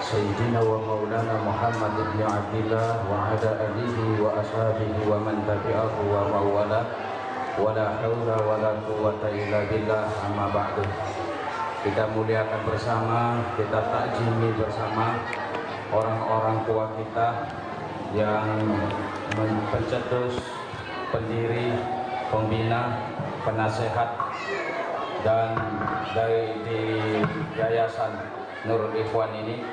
Sayyidina wa maulana Muhammad ibn Abdillah wa ala alihi wa ashabihi wa man tabi'ahu wa mawala wa la hawla wa la quwwata illa billah, amma ba'du. Kita muliakan bersama, kita takjimi bersama orang-orang tua kita yang pencetus, pendiri, pembina, penasehat dan dari di Yayasan Nurul Ikhwan ini,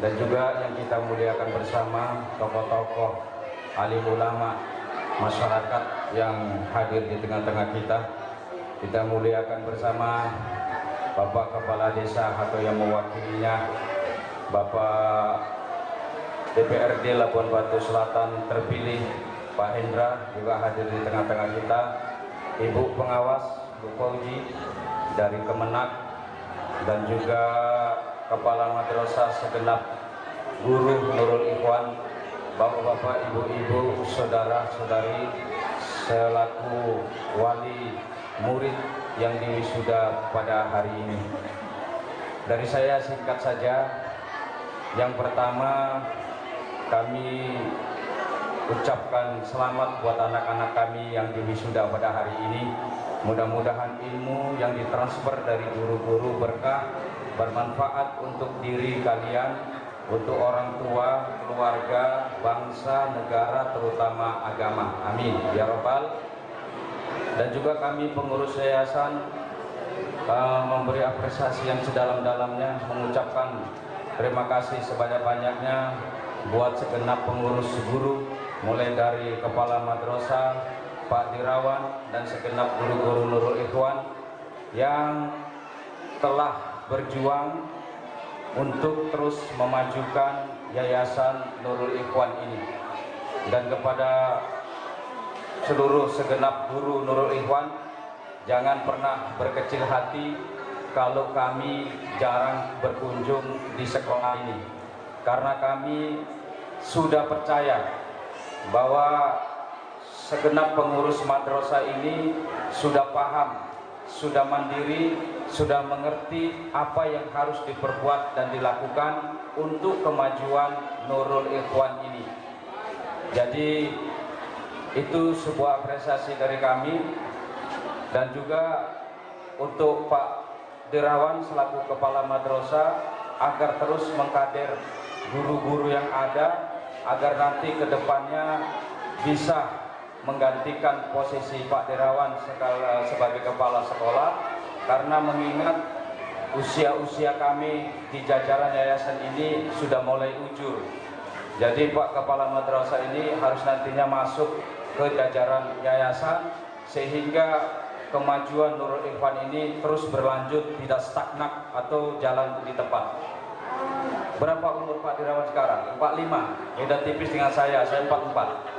dan juga yang kita muliakan bersama tokoh-tokoh alim ulama masyarakat yang hadir di tengah-tengah kita. Kita muliakan bersama Bapak Kepala Desa atau yang mewakilinya, Bapak DPRD Labuan Batu Selatan terpilih Pak Hendra juga hadir di tengah-tengah kita. Ibu pengawas Bu Fauji dari Kemenak, dan juga Kepala Madrasah segenap guru Nurul Ikhwan, bapak-bapak, ibu-ibu, saudara-saudari selaku wali murid yang diwisuda pada hari ini. Dari saya singkat saja. Yang pertama, kami ucapkan selamat buat anak-anak kami yang diwisuda pada hari ini. Mudah-mudahan ilmu yang ditransfer dari guru-guru berkah, bermanfaat untuk diri kalian, untuk orang tua, keluarga, bangsa, negara, terutama agama. Amin ya Rabbal. Dan juga kami pengurus yayasan memberi apresiasi yang sedalam-dalamnya, mengucapkan terima kasih sebanyak-banyaknya buat segenap pengurus guru, mulai dari Kepala Madrasah Pak Dirawan dan segenap guru-guru Nurul Ikhwan yang telah berjuang untuk terus memajukan Yayasan Nurul Ikhwan ini. Dan kepada seluruh segenap guru Nurul Ikhwan, jangan pernah berkecil hati kalau kami jarang berkunjung di sekolah ini, karena kami sudah percaya bahwa segenap pengurus madrasah ini sudah paham, sudah mandiri, sudah mengerti apa yang harus diperbuat dan dilakukan untuk kemajuan Nurul Ikhwan ini. Jadi itu sebuah apresiasi dari kami. Dan juga untuk Pak Dirawan selaku Kepala Madrasah agar terus mengkader guru-guru yang ada, agar nanti ke depannya bisa menggantikan posisi Pak Dirawan sebagai kepala sekolah, karena mengingat usia-usia kami di jajaran yayasan ini sudah mulai ujur. Jadi Pak Kepala Madrasah ini harus nantinya masuk ke jajaran yayasan sehingga kemajuan Nurul Ikhwan ini terus berlanjut, tidak stagnan atau jalan di tempat. Berapa umur Pak Dirawan sekarang? 45, beda tipis dengan saya 44.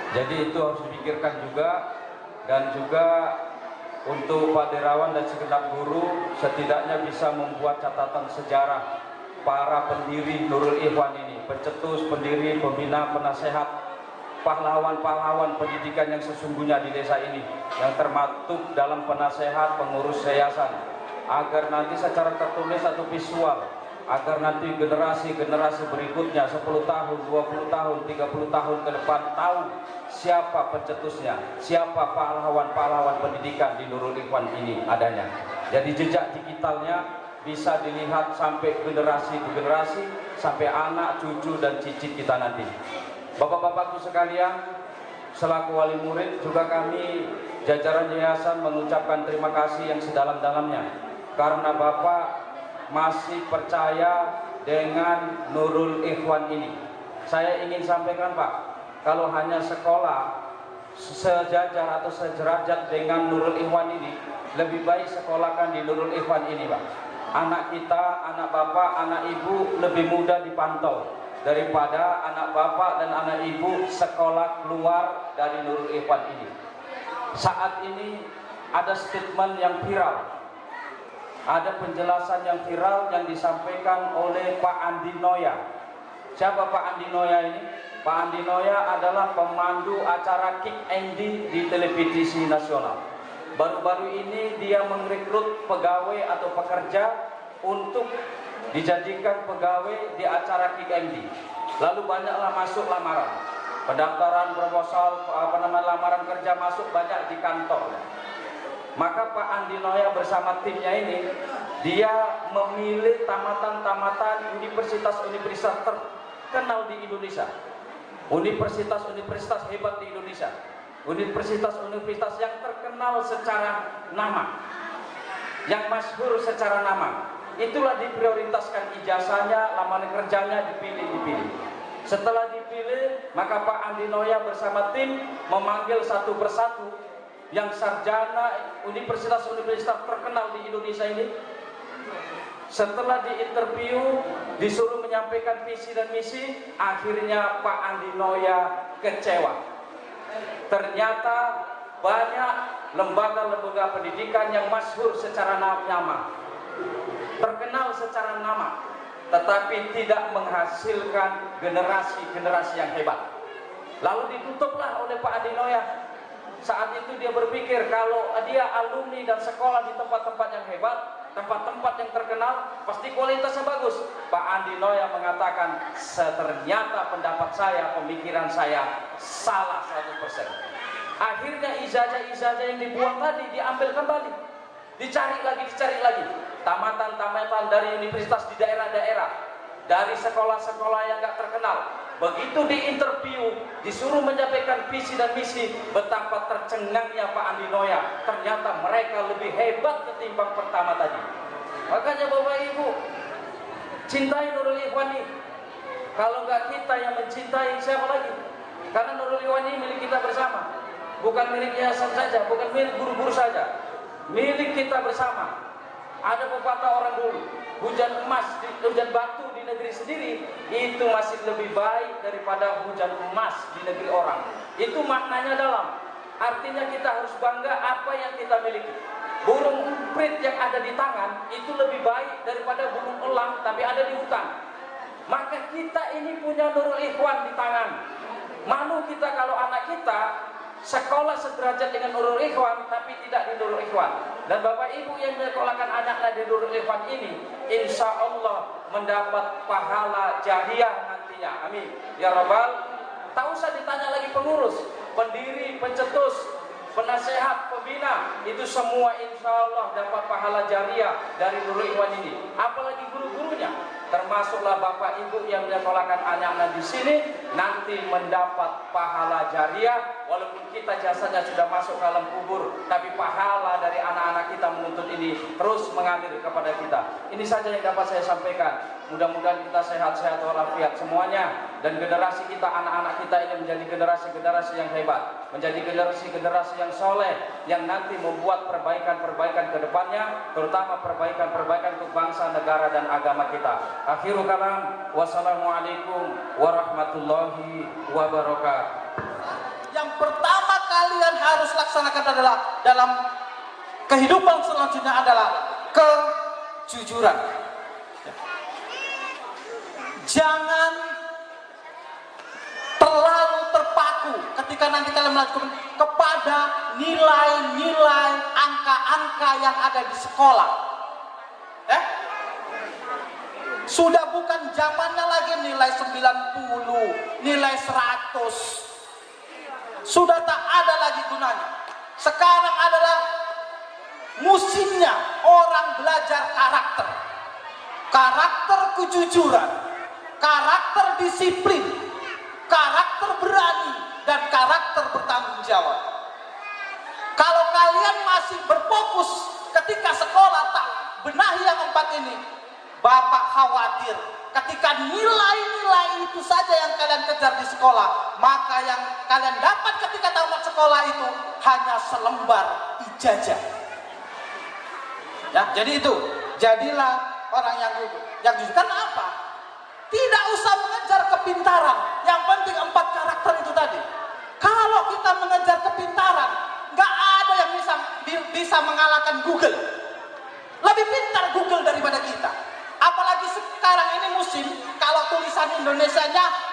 Jadi itu harus dipikirkan juga. Dan juga untuk Pak Dirawan dan segenap guru setidaknya bisa membuat catatan sejarah para pendiri Nurul Ikhwan ini, pencetus, pendiri, pembina, penasehat, pahlawan-pahlawan pendidikan yang sesungguhnya di desa ini, yang termaktub dalam penasehat, pengurus yayasan, agar nanti secara tertulis atau visual, agar nanti generasi-generasi berikutnya 10 tahun, 20 tahun, 30 tahun ke depan tahu siapa pencetusnya, siapa pahlawan-pahlawan pendidikan di Nurul Ikhwan ini adanya. Jadi jejak digitalnya bisa dilihat sampai generasi ke generasi, sampai anak, cucu, dan cicit kita nanti. Bapak-bapakku sekalian, selaku wali murid juga kami jajaran yayasan mengucapkan terima kasih yang sedalam-dalamnya, karena Bapak masih percaya dengan Nurul Ikhwan ini. Saya ingin sampaikan Pak, kalau hanya sekolah sejajar atau sederajat dengan Nurul Ikhwan ini, lebih baik sekolahkan di Nurul Ikhwan ini, Pak. Anak kita, anak bapak, anak ibu lebih mudah dipantau daripada anak bapak dan anak ibu sekolah keluar dari Nurul Ikhwan ini. Saat ini ada statement yang viral, ada penjelasan yang viral yang disampaikan oleh Pak Andi Noya. Siapa Pak Andi Noya ini? Pak Andi Noya adalah pemandu acara Kick Andy di televisi nasional. Baru-baru ini dia merekrut pegawai atau pekerja untuk dijadikan pegawai di acara Kick Andy. Lalu banyaklah masuk lamaran, pendaftaran proposal, lamaran kerja masuk banyak di kantor. Maka Pak Andi Noya bersama timnya ini, dia memilih tamatan-tamatan universitas-universitas terkenal di Indonesia, universitas-universitas hebat di Indonesia, universitas-universitas yang terkenal secara nama, yang masyhur secara nama. Itulah diprioritaskan ijazahnya, lamaran kerjanya dipilih. Setelah dipilih, maka Pak Andi Noya bersama tim memanggil satu persatu yang sarjana universitas-universitas terkenal di Indonesia ini. Setelah diinterview, disuruh menyampaikan visi dan misi, akhirnya Pak Andi Noya kecewa. Ternyata banyak lembaga-lembaga pendidikan yang masyhur secara nama, terkenal secara nama, tetapi tidak menghasilkan generasi-generasi yang hebat. Lalu ditutuplah oleh Pak Andi Noya. Saat itu dia berpikir kalau dia alumni dan sekolah di tempat-tempat yang hebat, tempat-tempat yang terkenal, pasti kualitasnya bagus. Pak Andi Noya mengatakan, ternyata pendapat saya, pemikiran saya salah 100%. Akhirnya ijazah-ijazah yang dibuang tadi diambil kembali, dicari lagi. Tamatan-tamatan dari universitas di daerah-daerah, dari sekolah-sekolah yang gak terkenal. Begitu diinterview, disuruh menyampaikan visi dan misi, betapa tercengangnya Pak Andi Noya. Ternyata mereka lebih hebat ketimbang pertama tadi. Makanya Bapak Ibu, cintai Nurul Ikhwan ini. Kalau nggak kita yang mencintai, siapa lagi? Karena Nurul Ikhwan ini milik kita bersama, bukan milik yayasan saja, bukan milik guru-guru saja, milik kita bersama. Ada pepatah orang dulu, hujan batu di negeri sendiri itu masih lebih baik daripada hujan emas di negeri orang. Itu maknanya dalam. Artinya kita harus bangga apa yang kita miliki. Burung emprit yang ada di tangan itu lebih baik daripada burung elang tapi ada di hutan. Maka kita ini punya Nurul Ikhwan di tangan. Malu kita kalau anak kita sekolah sederajat dengan Nurul Ikhwan tapi tidak di Nurul Ikhwan. Dan Bapak Ibu yang menyekolahkan anaknya di Nurul Ikhwan ini, insya Allah mendapat pahala jariah nantinya. Amin ya Rabbal. Tak usah ditanya lagi pengurus, pendiri, pencetus, penasehat, pembina, itu semua insya Allah dapat pahala jariah dari Nurul Ikhwan ini. Apalagi guru-gurunya, termasuklah Bapak Ibu yang menyekolahkan anaknya di sini, nanti mendapat pahala jariah. Walaupun kita jasanya sudah masuk ke dalam kubur, tapi pahala dari anak-anak kita menuntut ini terus mengalir kepada kita. Ini saja yang dapat saya sampaikan. Mudah-mudahan kita sehat-sehat walafiat semuanya, dan generasi kita, anak-anak kita ini menjadi generasi-generasi yang hebat, menjadi generasi-generasi yang soleh, yang nanti membuat perbaikan-perbaikan ke depannya, terutama perbaikan-perbaikan untuk bangsa, negara, dan agama kita. Akhirul kalam, wassalamualaikum warahmatullahi wabarakatuh. Yang pertama kalian harus laksanakan adalah dalam kehidupan selanjutnya adalah kejujuran. Jangan terlalu terpaku ketika nanti kalian melakukan kepada nilai-nilai angka-angka yang ada di sekolah. Sudah bukan zamannya lagi nilai 90, nilai 100. Sudah tak ada lagi gunanya. Sekarang adalah musimnya orang belajar karakter. Karakter kejujuran, karakter disiplin, karakter berani, dan karakter bertanggung jawab. Kalau kalian masih berfokus ketika sekolah tak benahi yang 4 ini, Bapak khawatir ketika nilai-nilai itu saja yang kalian kejar di sekolah, maka yang kalian dapat ketika tamat sekolah itu hanya selembar ijazah. Ya, jadi itu, jadilah orang yang jujur. Yang jujur karena apa? Tidak usah mengejar kepintaran, yang penting 4 karakter itu tadi. Kalau kita mengejar kepintaran, nggak ada yang bisa mengalahkan Google. Lebih pintar Google daripada kita. Apalagi sekarang ini musim, kalau tulisan Indonesianya